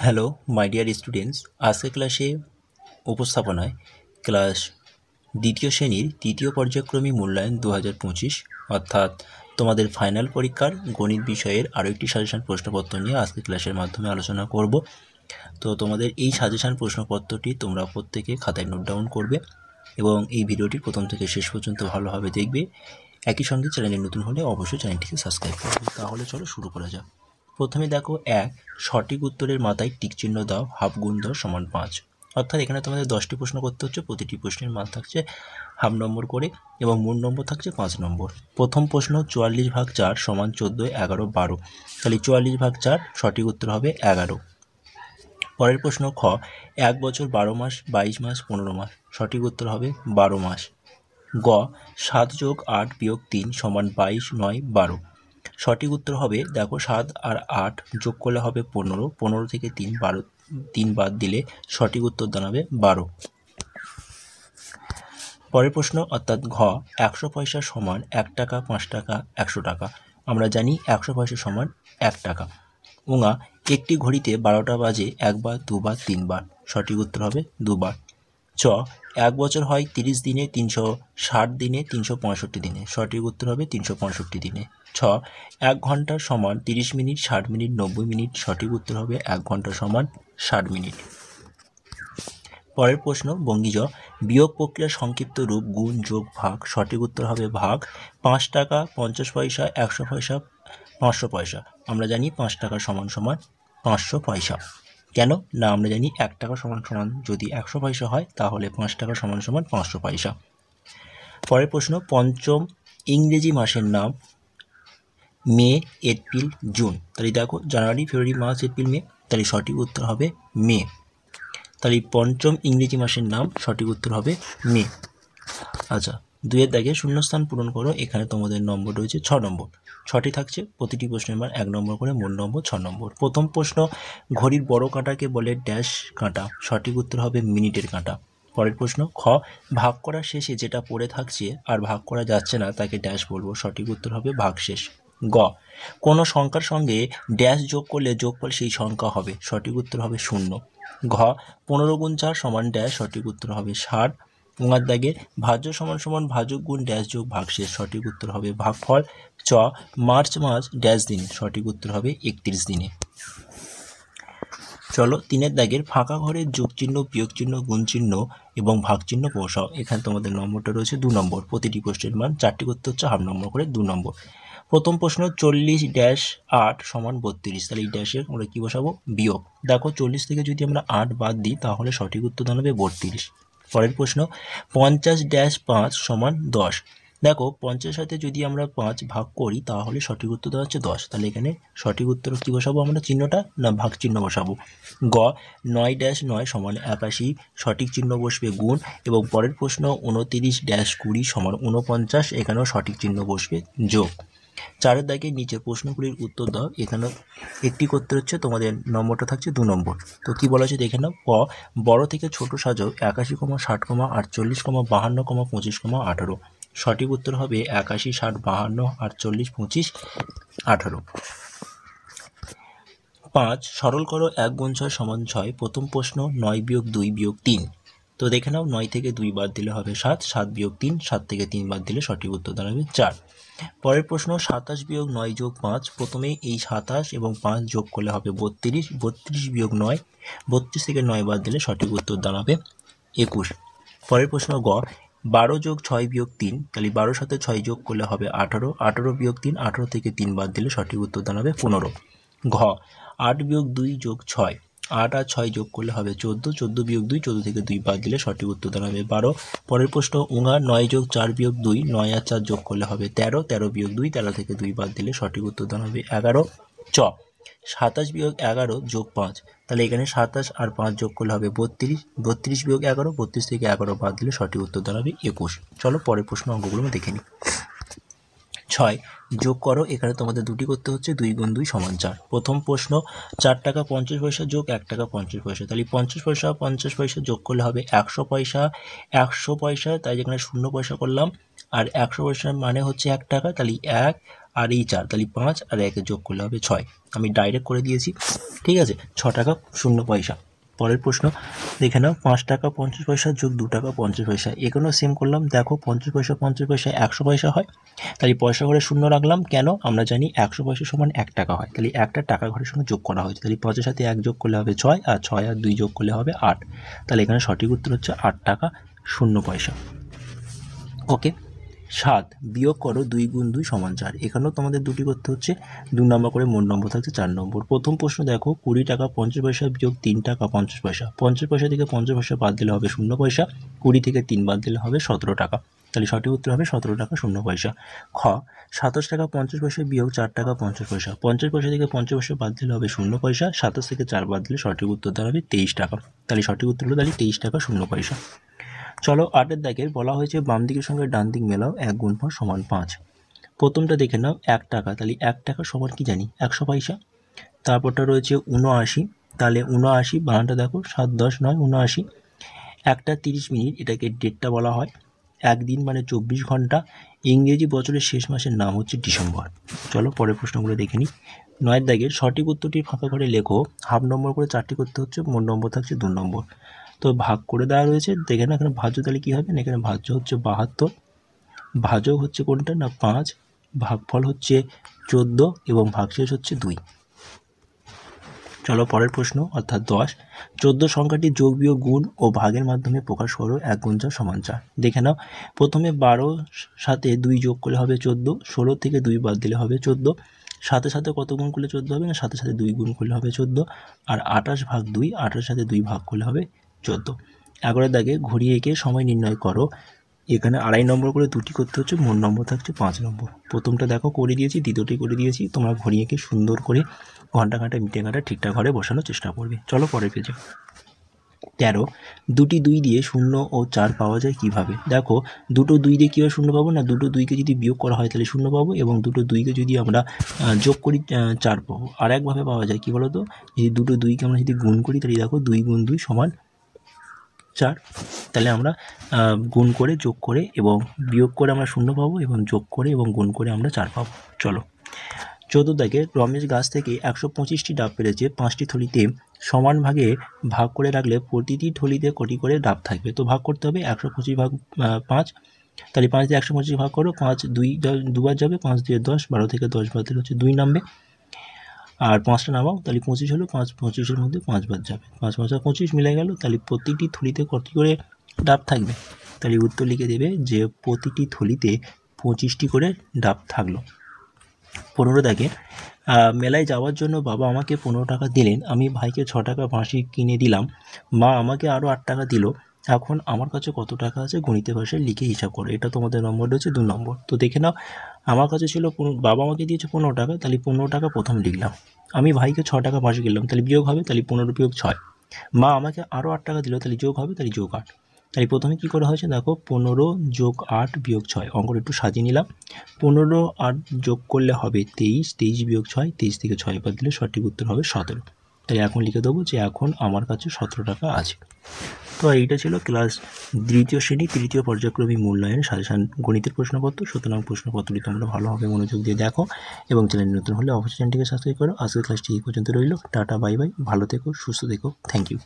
Hello my dear students, আজকের ক্লাসে উপস্থাপনায় ক্লাস দ্বিতীয় শ্রেণীর তৃতীয় পর্যায়ক্রমিক মূল্যায়ন 2025 অর্থাৎ তোমাদের ফাইনাল পরীক্ষার গণিত বিষয়ের আরও একটি সাজেশন প্রশ্নপত্র নিয়ে আজকের ক্লাসের মাধ্যমে আলোচনা করব। তো তোমাদের এই সাজেশন প্রশ্নপত্রটি তোমরা প্রত্যেকে খাতায় নোট ডাউন করবে এবং এই ভিডিওটি প্রথম থেকে শেষ পর্যন্ত ভালোভাবে দেখবে। একই সঙ্গে চ্যানেলে নতুন হলে অবশ্যই চ্যানেলটিকে সাবস্ক্রাইব করবে। তাহলে চলো শুরু করা যাক। প্রথমে দেখো, এক সঠিক উত্তরের মাথায় টিক চিহ্ন দাও, হাফ গুণ 10 সমান 5। অর্থাৎ এখানে তোমাদের 10টি প্রশ্ন করতে হচ্ছে, প্রতিটি প্রশ্নের মান থাকছে হাফ নম্বর করে এবং মূল নম্বর থাকছে 5 নম্বর। প্রথম প্রশ্ন 44 ভাগ 4 সমান 14, 11, 12। তাহলে 44 ভাগ 4 সঠিক উত্তর হবে 11। পরের প্রশ্ন খ 1 বছর 12 মাস 22 মাস 15 মাস, সঠিক উত্তর হবে 12 মাস। গ 7 যোগ 8 বিয়োগ 3 সমান 22, 9, 12। সঠিক উত্তর হবে, দেখো 7 আর 8 যোগ করলে হবে 15, 15 থেকে 3 বাদ দিলে সঠিক উত্তর দাঁড়াবে 12। পরের প্রশ্ন অর্থাৎ ঘ 100 পয়সা সমান 1 টাকা, 5 টাকা, 100 টাকা। আমরা জানি 100 পয়সা সমান 1 টাকা। উঙা একটি ঘড়িতে 12টা বাজে 1 বার, 2 বার, 3 বার, সঠিক উত্তর হবে 2 বার। চ 1 বছর হয় 30 দিনে, 360 দিনে, 365 দিনে, সঠিক উত্তর হবে 365 দিনে। ছ 1 ঘন্টা সমান 30 মিনিট, 60 মিনিট, 90 মিনিট, সঠিক উত্তর হবে 1 ঘন্টা সমান 60 মিনিট। পরের প্রশ্ন বঙ্গি জ বিয়োগ প্রক্রিয়ার সংক্ষিপ্ত রূপ গুণ যোগ ভাগ, সঠিক উত্তর হবে ভাগ। 5 টাকা, 50 পয়সা, 100 পয়সা, 500 পয়সা। আমরা জানি 5 টাকা সমান সমান 500 পয়সা। কেন না, আমরা জানি 1 টাকা সমান সমান যদি 100 পয়সা হয় তাহলে 5 টাকা সমান সমান 500 পয়সা। পরের প্রশ্ন পঞ্চম ইংরেজি মাসের নাম মে, এপ্রিল, জুন। তাহলে দেখো জানুয়ারি, ফেব্রুয়ারি, মার্চ, এপ্রিল, মে, তাহলে সঠিক উত্তর হবে মে। তাহলে পঞ্চম ইংরেজি মাসের নাম সঠিক উত্তর হবে মে। আচ্ছা, 2-এর দাগে শূন্যস্থান পূরণ করো। এখানে তোমাদের নম্বর রয়েছে 6 নম্বর। 6টি থাকছে, প্রতিটি প্রশ্নের মান 1 নম্বর করে, মোট নম্বর 6 নম্বর। প্রথম প্রশ্ন ঘড়ির বড় কাঁটাকে বলে ড্যাশ কাঁটা, সঠিক উত্তর হবে মিনিটের কাঁটা। পরের প্রশ্ন খ ভাগ করা শেষে যেটা পড়ে থাকছে আর ভাগ করা যাচ্ছে না তাকে ড্যাশ বলবো, সঠিক উত্তর হবে ভাগশেষ। গ কোনো সংখ্যার সঙ্গে ড্যাশ যোগ করলে যোগফল সেই সংখ্যা হবে, সঠিক উত্তর হবে 0। ঘ 15 গুণ 4 সমান ড্যাশ, সঠিক উত্তর হবে 60। উঙার দাগে ভাজ্য সমান সমান ভাজক গুণ ড্যাশ যোগ ভাগশেষ, সঠিক উত্তর হবে ভাগফল। চ মার্চ মাস ড্যাশ দিন, সঠিক উত্তর হবে 31 দিনে। চলো 3-এর দাগের ফাঁকা ঘরের যোগ চিহ্ন, বিয়োগ চিহ্ন, গুণ চিহ্ন এবং ভাগ চিহ্ন বসাও। এখানে তোমাদের নম্বরটা রয়েছে 2 নম্বর। প্রতিটি প্রশ্নের মান 4টি করতে হচ্ছে, হাফ নম্বর করে 2 নম্বর। প্রথম প্রশ্ন 40-8 সমান 32, তাহলে এই ড্যাশের আমরা কী বসাবো, বিয়োগ। দেখো 40 থেকে যদি আমরা 8 বাদ দিই তাহলে সঠিক উত্তর দাঁড়াবে 32। পরের প্রশ্ন 50-5 সমান 10। দেখো 50 সাথে যদি আমরা 5 ভাগ করি তাহলে সঠিক উত্তর দাঁড়াচ্ছে 10। তাহলে এখানে সঠিক উত্তর কী বসাবো আমরা, চিহ্নটা না ভাগ চিহ্ন বসাবো। গ 9-9 সমান 81, সঠিক চিহ্ন বসবে গুণ। এবং পরের প্রশ্ন 29-20 সমান 49, এখানেও সঠিক চিহ্ন বসবে যোগ। 4-এর দাগে নিচের প্রশ্নগুলির উত্তর দাও। এখানে একটি করতে হচ্ছে, তোমাদের নম্বরটা থাকছে 2 নম্বর। তো কি বলা আছে দেখে নাও। ক বড় থেকে ছোট সাজাও 81, 60, 48, 52, 25, 18। সঠিক উত্তর হবে 81, 60, 52, 48, 25, 18। 5 সরল করো 1 গুণ 6 সমান 6। প্রথম প্রশ্ন 9 বিয়োগ 2 বিয়োগ 3। তো দেখে নাও 9 থেকে 2 বাদ দিলে হবে 7, 7 বিয়োগ 3, 7 থেকে 3 বাদ দিলে সঠিক উত্তর দাঁড়াবে 4। পরের প্রশ্ন 27 বিয়োগ 9 যোগ 5। প্রথমে এই 27 এবং 5 যোগ করলে হবে 32, 32 বিয়োগ 9, 32 থেকে 9 বাদ দিলে সঠিক উত্তর দাঁড়াবে 21। পরের প্রশ্ন গ 12 যোগ 6 বিয়োগ 3, তাহলে 12 সাথে 6 যোগ করলে হবে 18, 18 বিয়োগ 3, 18 থেকে 3 বাদ দিলে সঠিক উত্তর দাঁড়াবে 15। ঘ 8 বিয়োগ 2 যোগ 6, 8 আর 6 যোগ করলে হবে 14, 14 বিয়োগ 2, 14 থেকে 2 বাদ দিলে সঠিক উত্তর দাঁড়াবে 12। পরের প্রশ্ন উঙা 9 যোগ 4 বিয়োগ 2, 9 আর 4 যোগ করলে হবে 13, 13 বিয়োগ 2, 13 থেকে 2 বাদ দিলে সঠিক উত্তর দাঁড়াবে 11। চ 27 বিয়োগ 11 যোগ 5, তাহলে এখানে 27 আর 5 যোগ করলে হবে 32, 32 বিয়োগ 11, 32 থেকে 11 বাদ দিলে সঠিক উত্তর দাঁড়াবে 21। চলো পরের প্রশ্ন অঙ্কগুলো দেখে নিই। 6 যোগ করো। এখানে তোমাদের দুটি করতে হচ্ছে, 2 গুণ 2 সমান 4। প্রথম প্রশ্ন 4 টাকা 50 পয়সা যোগ 1 টাকা 50 পয়সা, তাহলে 50 পয়সা 50 পয়সা যোগ করলে হবে 100 পয়সা। 100 পয়সা, তাই যেখানে 0 পয়সা করলাম, আর 100 পয়সা মানে হচ্ছে 1 টাকা, তাহলে 1 আর এই 4, তাহলে 5 আর 1 যোগ করলে হবে 6। আমি ডাইরেক্ট করে দিয়েছি, ঠিক আছে। 6 টাকা 0 পয়সা। পরের প্রশ্ন দেখে নাও, 5 টাকা 50 পয়সা যোগ 2 টাকা 50 পয়সা। এখানেও সেম করলাম, দেখো 50 পয়সা 50 পয়সা 100 পয়সা হয়, তাহলে পয়সা ঘরে শূন্য রাখলাম। কেন? আমরা জানি 100 পয়সা সমান 1 টাকা হয়, তাহলে একটা টাকা ঘরের সঙ্গে যোগ করা হয়েছে, তাহলে 5 এর সাথে 1 যোগ করলে হবে 6, আর 6 আর 2 যোগ করলে হবে 8। তাহলে এখানে সঠিক উত্তর হচ্ছে 8 টাকা 0 পয়সা। ওকে। 7 বিয়োগ করো 2 গুণ 2 সমান 4। এখানেও তোমাদের দুটি করতে হচ্ছে, 2 নম্বর করে মোট নম্বর থাকছে 4 নম্বর। প্রথম প্রশ্ন দেখো, 20 টাকা 50 পয়সা বিয়োগ 3 টাকা 50 পয়সা। 50 পয়সা থেকে 50 পয়সা বাদ দিলে হবে 0 পয়সা, 20 থেকে 3 বাদ দিলে হবে 17 টাকা, তাহলে সঠিক উত্তর হবে 17 টাকা 0 পয়সা। খ 27 টাকা 50 পয়সা বিয়োগ 4 টাকা 50 পয়সা। 50 পয়সা থেকে 50 পয়সা বাদ দিলে হবে 0 পয়সা, 27 থেকে 4 বাদ দিলে সঠিক উত্তর দাঁড়াবে 23 টাকা, তাহলে সঠিক উত্তর হলো তাহলে 23 টাকা 0 পয়সা। চলো 8-এর দাগের বলা হয়েছে বাম দিকের সঙ্গে ডান দিক মেলাও, 1 গুণ 5 সমান 5। প্রথমটা দেখে নাও, 1 টাকা, তাহলে 1 টাকা সমান কি জানি 100 পয়সা। তারপরটা রয়েছে 79, তাহলে 79 বানানটা দেখো 7 10 9 79। 1টা 30 মিনিট, এটাকে ডেটটা বলা হয়। একদিন মানে 24 ঘন্টা। ইংরেজি বছরের শেষ মাসের নাম হচ্ছে ডিসেম্বর। চলো পরের প্রশ্নগুলো দেখে নিই। 9-এর দাগের সঠিক উত্তরটি ফাঁকা করে লেখো, হাফ নম্বর করে 4টি করতে হচ্ছে, মোট নম্বর থাকছে 2 নম্বর। তো ভাগ করে দেওয়া রয়েছে, দেখে না এখানে ভাজ্য, তাহলে কী হবে না, এখানে ভাজ্য হচ্ছে 72, ভাজক হচ্ছে কোনটা না 5, ভাগফল হচ্ছে 14 এবং ভাগশেষ হচ্ছে 2। চলো পরের প্রশ্ন অর্থাৎ 10, 14 সংখ্যাটি যোগ বিয়োগ গুণ ও ভাগের মাধ্যমে প্রকাশ করো, 1 গুণ 4 সমান 4। দেখে নাও, প্রথমে 12 সাথে 2 যোগ করলে হবে 14, 16 থেকে 2 বাদ দিলে হবে 14, সাথে সাথে কত গুণ করলে 14 হবে না, সাথে সাথে 2 গুণ করলে হবে 14, আর 28 ভাগ 2, 28 সাথে 2 ভাগ করলে হবে 14। 11-এর দাগে ঘুরিয়ে এঁকে সময় নির্ণয় করো। এখানে 2.5 নম্বর করে দুটি করতে হচ্ছে, মোট নম্বর থাকছে 5 নম্বর। প্রথমটা দেখো করে দিয়েছি, দ্বিতীয়টি করে দিয়েছি, তোমরা ঘুরিয়ে এঁকে সুন্দর করে ঘন্টা কাঁটা মিটে কাঁটা ঠিকঠাক ঘরে বসানোর চেষ্টা করবে। চলো পরের পেজে। 13 দুটি 2 দিয়ে 0 ও 4 পাওয়া যায় কিভাবে? দেখো দুটো 2 দিয়ে কীভাবে 0 পাবো না, দুটো 2কে যদি বিয়োগ করা হয় তাহলে 0 পাবো, এবং দুটো 2কে যদি আমরা যোগ করি 4 পাবো। আর একভাবে পাওয়া যায় কি বলো তো, যদি দুটো 2কে আমরা যদি গুণ করি তাহলে দেখো 2 গুণ 2 সমান 4, তাহলে আমরা গুণ করে যোগ করে এবং বিয়োগ করে আমরা 0 পাবো, এবং যোগ করে এবং গুণ করে আমরা 4 পাবো। চলো 14 দাগে রমেশ গাছ থেকে 125টি ডাব পেরেছে, 5টি থলিতে সমান ভাগে ভাগ করে রাখলে প্রতিটি থলিতে কটি করে ডাব থাকবে। তো ভাগ করতে হবে 125 ভাগ 5, তাহলে 5 দিয়ে 125 ভাগ করো, 5 দুবার যাবে, 5 দিয়ে 10, 12 থেকে 10 বাদ দিলে হচ্ছে 2 নামবে, আর 5টা নামাও, তাহলে 25 হলো, 5 25-এর মধ্যে 5 বাদ যাবে, 5 5 25 মিলে গেল, তাহলে প্রতিটি থলিতে কত করে ডাব থাকবে, তাহলে উত্তর লিখে দেবে যে প্রতিটি থলিতে 25টি করে ডাব থাকলো। 15 দাগে মেলায় যাওয়ার জন্য বাবা আমাকে 15 টাকা দিলেন, আমি ভাইকে 6 টাকা বাঁশি কিনে দিলাম, মা আমাকে আরও 8 টাকা দিল, এখন আমার কাছে কত টাকা আছে গণিতের ভাষায় লিখে হিসাব করো। এটা তোমাদের নম্বর রয়েছে 2 নম্বর। তো দেখে নাও, আমার কাছে ছিল বাবা আমাকে দিয়েছে 15 টাকা, তাহলে 15 টাকা প্রথম লিখলাম, আমি ভাইকে 6 টাকা বাঁশি কিনলাম, তাহলে বিয়োগ হবে, তাহলে 15 বিয়োগ 6, মা আমাকে আরও 8 টাকা দিল, তাহলে যোগ হবে, তাহলে যোগ 8। তাই প্রথমে কী করা হয়েছে দেখো, 15 যোগ 8 বিয়োগ 6, অঙ্কটা একটু সাজিয়ে নিলাম। 15 8 যোগ করলে হবে 23, 23 বিয়োগ 6, 23 থেকে 6 বাদ দিলে সঠিক উত্তর হবে 17। তাই এখন লিখে দেবো যে এখন আমার কাছে 17 টাকা আছে। তো এইটা ছিল ক্লাস 2য় শ্রেণী 3য় পর্যায়ক্রমিক মূল্যায়ন সাজেশন গণিতের প্রশ্নপত্র। সুতরাং প্রশ্নপত্রটি তোমরা ভালোভাবে মনোযোগ দিয়ে দেখো, এবং চ্যানেল নতুন হলে অবশ্যই চ্যানেলটিকে সাবস্ক্রাইব করো। আজকের ক্লাসটি এই পর্যন্ত রইল। টাটা বাই বাই, ভালো থেকো, সুস্থ থেকো, থ্যাংক ইউ।